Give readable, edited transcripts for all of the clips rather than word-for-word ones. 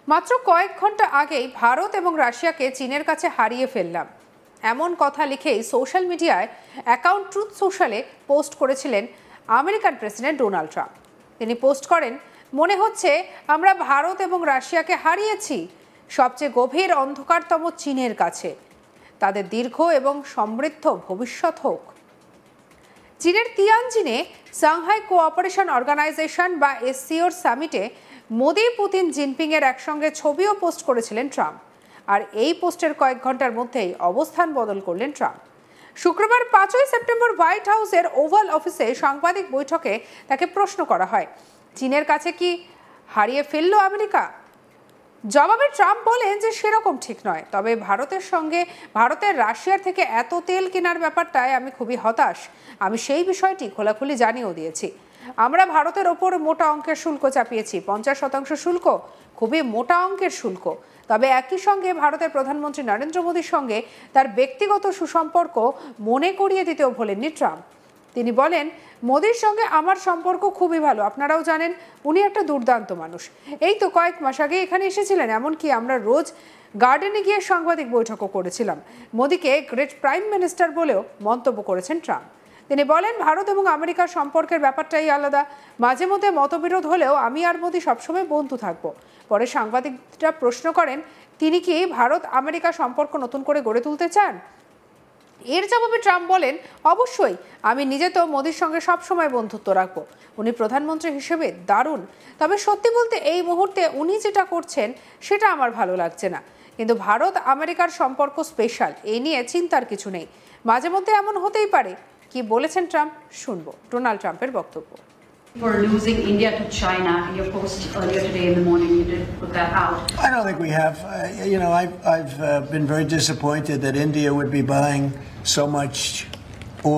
মাত্র কয়েক ঘন্টা আগেই ভারত এবং রাশিয়াকে চীনের কাছে হারিয়ে ফেললাম, এমন কথা লিখেই সোশ্যাল মিডিয়ায় অ্যাকাউন্ট ট্রুথ সোশ্যালে পোস্ট করেছিলেন আমেরিকান প্রেসিডেন্ট ডোনাল্ড ট্রাম্প। তিনি পোস্ট করেন, মনে হচ্ছে আমরা ভারত এবং রাশিয়াকে হারিয়েছি সবচেয়ে গভীর অন্ধকারতম চীনের কাছে। তাদের দীর্ঘ এবং সমৃদ্ধ ভবিষ্যৎ হোক। চীনের তিয়ানজিনে সাংহাই কোঅপারেশন অর্গানাইজেশন বা এসসিওর সামিটে মোদি, পুতিন, জিনপিংয়ের একসঙ্গে ছবিও পোস্ট করেছিলেন ট্রাম্প। আর এই পোস্টের কয়েক ঘন্টার মধ্যেই অবস্থান বদল করলেন ট্রাম্প। শুক্রবার 5ই সেপ্টেম্বর হোয়াইট হাউসের ওভাল অফিসে সাংবাদিক বৈঠকে তাকে প্রশ্ন করা হয়, চীনের কাছে কি হারিয়ে ফেলল আমেরিকা? জবাবে ট্রাম্প বলেন যে সেরকম ঠিক নয়, তবে ভারতের রাশিয়ার থেকে এত তেল কেনার ব্যাপারটায় আমি খুবই হতাশ। আমি সেই বিষয়টি খোলাখুলি জানিয়েও দিয়েছি। আমরা ভারতের ওপর মোটা অঙ্কের শুল্ক চাপিয়েছি, 50% শুল্ক, খুবই মোটা অঙ্কের শুল্ক। তবে একই সঙ্গে ভারতের প্রধানমন্ত্রী নরেন্দ্র মোদীর সঙ্গে তার ব্যক্তিগত সুসম্পর্ক মনে করিয়ে দিতেও ভোলেননি ট্রাম্প। তিনি বলেন, মোদীর সঙ্গে আমার সম্পর্ক খুবই ভালো, আপনারাও জানেন উনি একটা দুর্দান্ত মানুষ। এই তো কয়েক মাস আগে এখানে এসেছিলেন, এমনকি আমরা রোজ গার্ডেনে গিয়ে সাংবাদিক বৈঠকও করেছিলাম। মোদীকে গ্রেট প্রাইম মিনিস্টার বলেও মন্তব্য করেছেন ট্রাম্প। তিনি বলেন, ভারত এবং আমেরিকার সম্পর্কের ব্যাপারটাই আলাদা। মাঝে মধ্যে মতবিরোধ হলেও আমি আর মোদী সবসময় বন্ধু থাকবো। পরে সাংবাদিকরা প্রশ্ন করেন, তিনি কি ভারত আমেরিকা সম্পর্ক নতুন করে গড়ে তুলতে চান? এর জবাবে ট্রাম্প বলেন, অবশ্যই, আমি নিজে তো মোদীর সঙ্গে সবসময় বন্ধুত্ব রাখবো। উনি প্রধানমন্ত্রী হিসেবে দারুণ। তবে সত্যি বলতে এই মুহূর্তে উনি যেটা করছেন সেটা আমার ভালো লাগছে না। কিন্তু ভারত আমেরিকার সম্পর্ক স্পেশাল, এই নিয়ে চিন্তার কিছু নেই। মাঝে মধ্যে এমন হতেই পারে। কি বলেছেন ট্রাম্প শুনবো ডোনাল্ড ট্রাম্পের বক্তব্য। For losing India to China, your post earlier today in the morning, you did put that out. I don't think we have. I've been very disappointed that India would be buying so much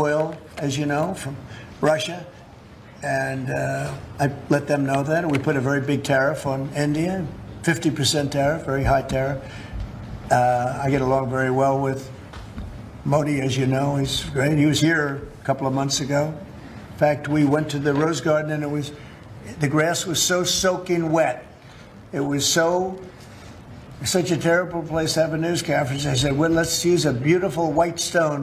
oil, as you know, from Russia. And I let them know that. We put a very big tariff on India, 50% tariff, very high tariff. I get along very well with Modi, as you know. He's great. He was here a couple of months ago. In fact, we went to the Rose Garden and the grass was so soaking wet. It was such a terrible place to have a news conference. I said, well, let's use a beautiful white stone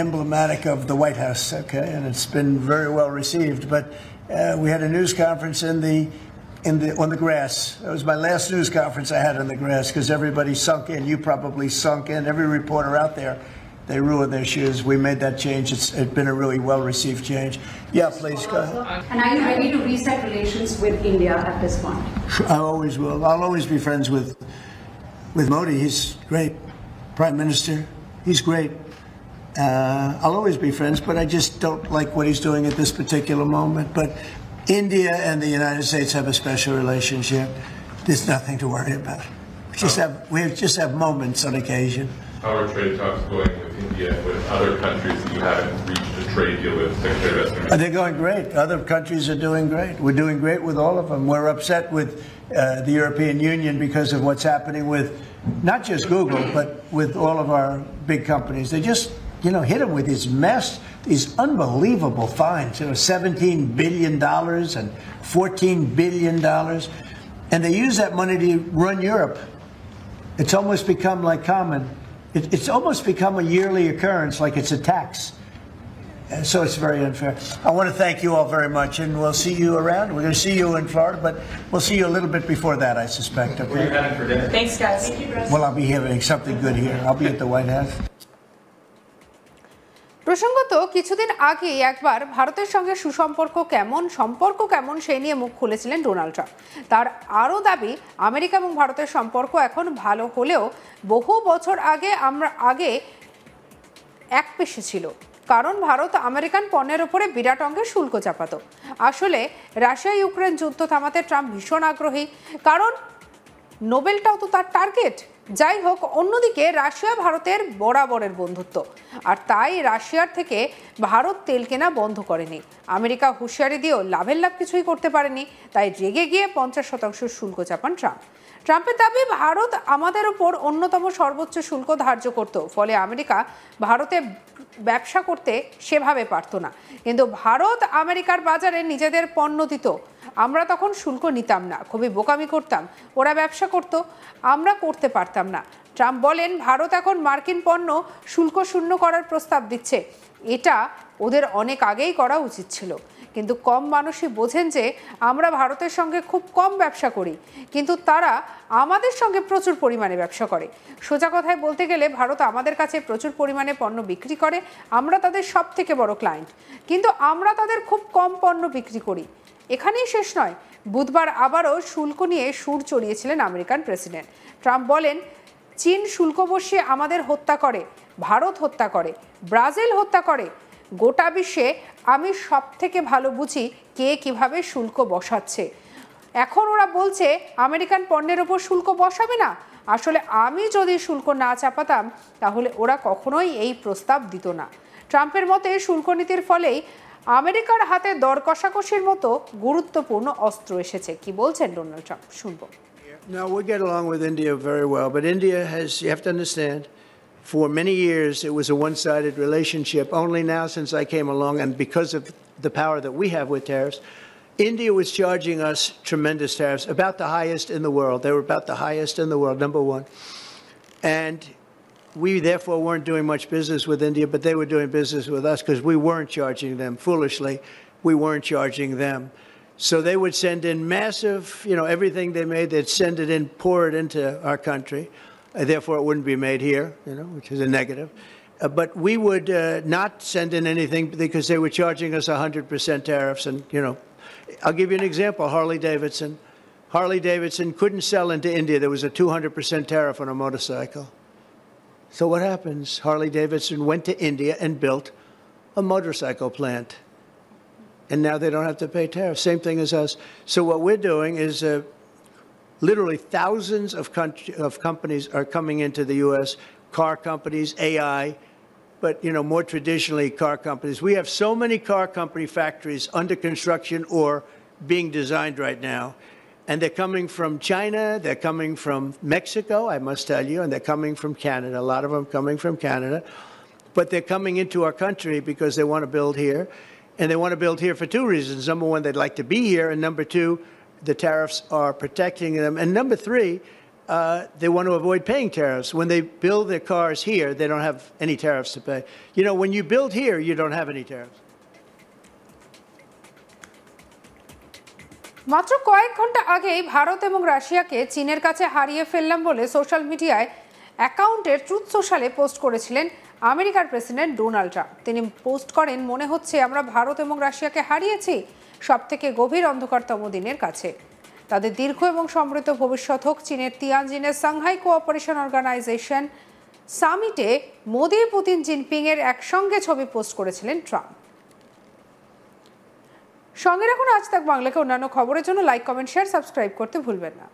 emblematic of the White House, okay? And it's been very well received. But we had a news conference on the grass. That was my last news conference I had on the grass because everybody sunk in. You probably sunk in. Every reporter out there, they ruined their shoes. We made that change. It's been a really well-received change. Yeah, please, go ahead. And are you ready to reset relations with India at this point? I always will. I'll always be friends with Modi. He's great. Prime Minister, he's great. I'll always be friends, but I just don't like what he's doing at this particular moment. But India and the United States have a special relationship. There's nothing to worry about. We just have moments on occasion. How are trade talks going with India and with other countries that you haven't reached a trade deal with, Secretary of State? They're going great. Other countries are doing great. We're doing great with all of them. We're upset with the European Union because of what's happening with not just Google, but with all of our big companies. They just, hit them with these unbelievable fines. $17 billion and $14 billion. And they use that money to run Europe. It's almost become like common. It's almost become a yearly occurrence, like it's a tax. So it's very unfair. I want to thank you all very much, and we'll see you around. We're going to see you in Florida, but we'll see you a little bit before that, I suspect. Okay? Where are you heading for dinner? Thanks, guys. Thank you, well, I'll be having something good here. I'll be at the White House. প্রসঙ্গত কিছুদিন আগে একবার ভারতের সঙ্গে সম্পর্ক কেমন সেই নিয়ে মুখ খুলেছিলেন ডোনাল্ড ট্রাম্প। তার আরও দাবি, আমেরিকা এবং ভারতের সম্পর্ক এখন ভালো হলেও বহু বছর আগে এক পেশে ছিল, কারণ ভারত আমেরিকান পণ্যের ওপরে বিরাট অঙ্কের শুল্ক চাপাত। আসলে রাশিয়া ইউক্রেন যুদ্ধ থামাতে ট্রাম্প ভীষণ আগ্রহী, কারণ নোবেলটাও তো তার টার্গেট। যাই হোক, অন্যদিকে রাশিয়া ভারতের বরাবরের বন্ধুত্ব, আর তাই রাশিয়ার থেকে ভারত তেল কেনা বন্ধ করেনি। আমেরিকা হুঁশিয়ারি দিয়েও লাভের লাভ কিছুই করতে পারেনি, তাই রেগে গিয়ে 50% শুল্ক চাপান ট্রাম্প। ট্রাম্পের দাবি, ভারত আমাদের উপর অন্যতম সর্বোচ্চ শুল্ক ধার্য করত, ফলে আমেরিকা ভারতে ব্যবসা করতে সেভাবে পারত না। কিন্তু ভারত আমেরিকার বাজারে নিজেদের পণ্য দিত, আমরা তখন শুল্ক নিতাম না, খুবই বোকামি করতাম। ওরা ব্যবসা করত, আমরা করতে পারতাম না। ট্রাম্প বলেন, ভারত এখন মার্কিন পণ্য শুল্ক শূন্য করার প্রস্তাব দিচ্ছে, এটা ওদের অনেক আগেই করা উচিত ছিল। কিন্তু কম মানুষই বোঝেন যে আমরা ভারতের সঙ্গে খুব কম ব্যবসা করি, কিন্তু তারা আমাদের সঙ্গে প্রচুর পরিমাণে ব্যবসা করে। সোজা কথায় বলতে গেলে ভারত আমাদের কাছে প্রচুর পরিমাণে পণ্য বিক্রি করে, আমরা তাদের সব থেকে বড় ক্লায়েন্ট, কিন্তু আমরা তাদের খুব কম পণ্য বিক্রি করি। এখানেই শেষ নয়, বুধবার আবারও শুল্ক নিয়ে সুর চড়িয়েছিলেন আমেরিকান প্রেসিডেন্ট। ট্রাম্প বলেন, চীন শুল্ক বসিয়ে আমাদের হত্যা করে, ভারত হত্যা করে, ব্রাজিল হত্যা করে। গোটা বিশ্বে আমি সব থেকে ভালো বুঝি কে কিভাবে শুল্ক বসাচ্ছে। এখন ওরা বলছে আমেরিকান পণ্যের ওপর শুল্ক বসাবে না। আসলে আমি যদি শুল্ক না চাপাতাম তাহলে ওরা কখনোই এই প্রস্তাব দিত না। ট্রাম্পের মতে শুল্ক নীতির ফলেই আমেরিকার হাতে দর কষাকষির মতো গুরুত্বপূর্ণ অস্ত্র এসেছে। কি বলছেন ডোনাল্ড ট্রাম্প, শুনবো। No, we get along with India very well, but India has, you have to understand, for many years it was a one-sided relationship. Only now, since I came along, and because of the power that we have with tariffs, India was charging us tremendous tariffs, about the highest in the world. They were about the highest in the world, number one. And we therefore weren't doing much business with India, but they were doing business with us because we weren't charging them. Foolishly, we weren't charging them. So they would send in massive, everything they made, they'd send it in, pour it into our country. Therefore, it wouldn't be made here, which is a negative. But we would not send in anything because they were charging us 100% tariffs. And, I'll give you an example. Harley-Davidson. Harley-Davidson couldn't sell into India. There was a 200% tariff on a motorcycle. So what happens? Harley-Davidson went to India and built a motorcycle plant. And now they don't have to pay tariffs. Same thing as us. So what we're doing is literally thousands of companies are coming into the U.S., car companies, AI, but, more traditionally car companies. We have so many car company factories under construction or being designed right now. And they're coming from China, they're coming from Mexico, I must tell you, and they're coming from Canada. A lot of them coming from Canada. But they're coming into our country because they want to build here. And they want to build here for two reasons. Number one, they'd like to be here. And number two, the tariffs are protecting them. And number three, they want to avoid paying tariffs. When they build their cars here, they don't have any tariffs to pay. When you build here, you don't have any tariffs. মাত্র কয়েক ঘন্টা আগেই ভারত এবং রাশিয়াকে চীনের কাছে হারিয়ে ফেললাম বলে সোশ্যাল মিডিয়ায় অ্যাকাউন্টের ট্রুথ সোশ্যালে পোস্ট করেছিলেন আমেরিকার প্রেসিডেন্ট ডোনাল্ড ট্রাম্প। তিনি পোস্ট করেন, মনে হচ্ছে আমরা ভারত এবং রাশিয়াকে হারিয়েছি সবথেকে গভীর অন্ধকারতম দিনের কাছে। তাদের দীর্ঘ এবং সমৃদ্ধ ভবিষ্যৎ হোক। চীনের তিয়ানজিনের সাংহাই কোঅপারেশন অর্গানাইজেশন সামিটে মোদি, পুতিন, জিনপিং এর একসঙ্গে ছবি পোস্ট করেছিলেন ট্রাম্প। সঙ্গে রাখুন আজ তাক বাংলাকে। অন্যান্য খবরের জন্য লাইক, কমেন্ট, শেয়ার, সাবস্ক্রাইব করতে ভুলবেন না।